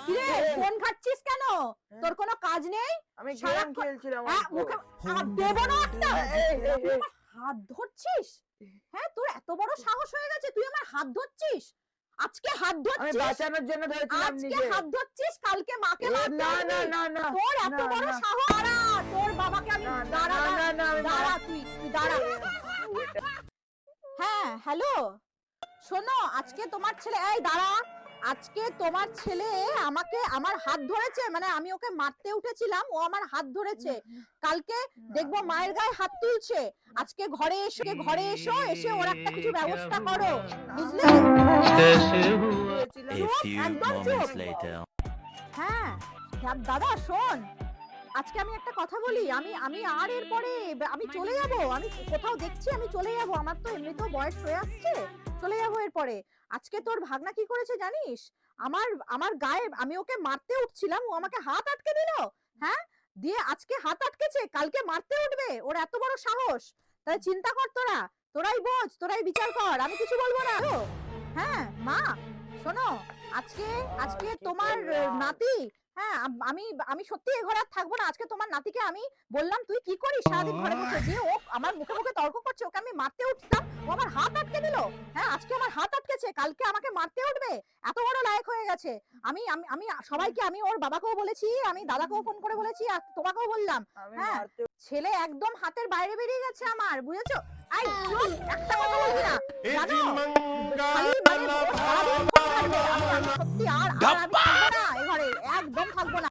কিরে ফোন ঘাটছিস কেন? তোর কোনো কাজ নেই? আমি গেম খেলছিলাম। মুখে দেব না একটা। হাত ধরছিস? হ্যাঁ, তোর এত বড় সাহস হয়ে গেছে, তুই আমার হাত ধরছিস? আজকে হাত আমি ধরছিস, বাঁচানোর জন্য ধরেছিলাম আজকে নিজে। হাত ধরছিস, কালকে মাকে মারতে না আসবি। না না না তোর এত বড় সাহস! দাঁড়া, তোর বাবাকে আমি দাঁড়া দাঁড়া তুই দাঁড়া। হ্যাঁ, হ্যালো, শোনো, আজকে তোমার ছেলে, এই দাঁড়া, আজকে তোমার ছেলে আমাকে আমার হাত ধরেছে, মানে আমি ওকে মারতে উঠেছিলাম, ও আমার হাত ধরেছে। কালকে দেখবো মায়ের গায়ে হাত তুলছে। আজকে ঘরে এসো, এসে ওর একটা কিছু ব্যবস্থা করো, বুঝলে? একদম চুপ। হ্যাঁ, দাদা শোন, আজকে আমি একটা কথা বলি, আমি আর এরপরে আমি চলে যাব, আমি কোথাও দেখছি আমি চলে যাব, আমার তো এমনিতেও বয়স হয়ে আসছে, চলে যাব এরপরে। আজকে তোর ভাগনা কি করেছে জানিস? আমার আমার গায়ে, আমি ওকে মারতে উঠছিলাম, ও আমাকে হাত আটকে দিল। হ্যাঁ, দিয়ে আজকে হাত আটকেছে, কালকে মারতে উঠবে, ওর এত বড় সাহস। তাই চিন্তা কর, তোরাই বোঝ, তোরাই বিচার কর, আমি কিছু বলবো না। হ্যাঁ মা, শোনো, আজকে আজকে তোমার নাতি, হ্যাঁ, আমি আমি সত্যি এ ঘরে আর থাকবো না। আজকে তোমার নাতিকে আমি বললাম তুই কি করিস সারাদিন ঘরে বসে, দিয়ে ও আমার মুখে মুখে তর্ক করছে, ওকে আমি মারতে উঠতাম, ও আমার হাত আটকে দিল। হ্যাঁ, আজকে আমার হাত আটকেছে, কালকে আমাকে মারতে উঠবে, এত বড় লায়ক হয়ে গেছে। আমি আমি আমি সবাইকে, আমি ওর বাবাকেও বলেছি, আমি দাদাকেও ফোন করে বলেছি, আর তোমাকেও বললাম। হ্যাঁ, ছেলে একদম হাতের বাইরে বেরিয়ে গেছে আমার, বুঝেছো? এই চুপ, একটা কথা বলবি না, জানো? খালি মানে ও সারাদিন ফোন ঘাটবে। আমি সত্যি আর আমি থাকবো না এ ঘরে, একদম থাকবো না।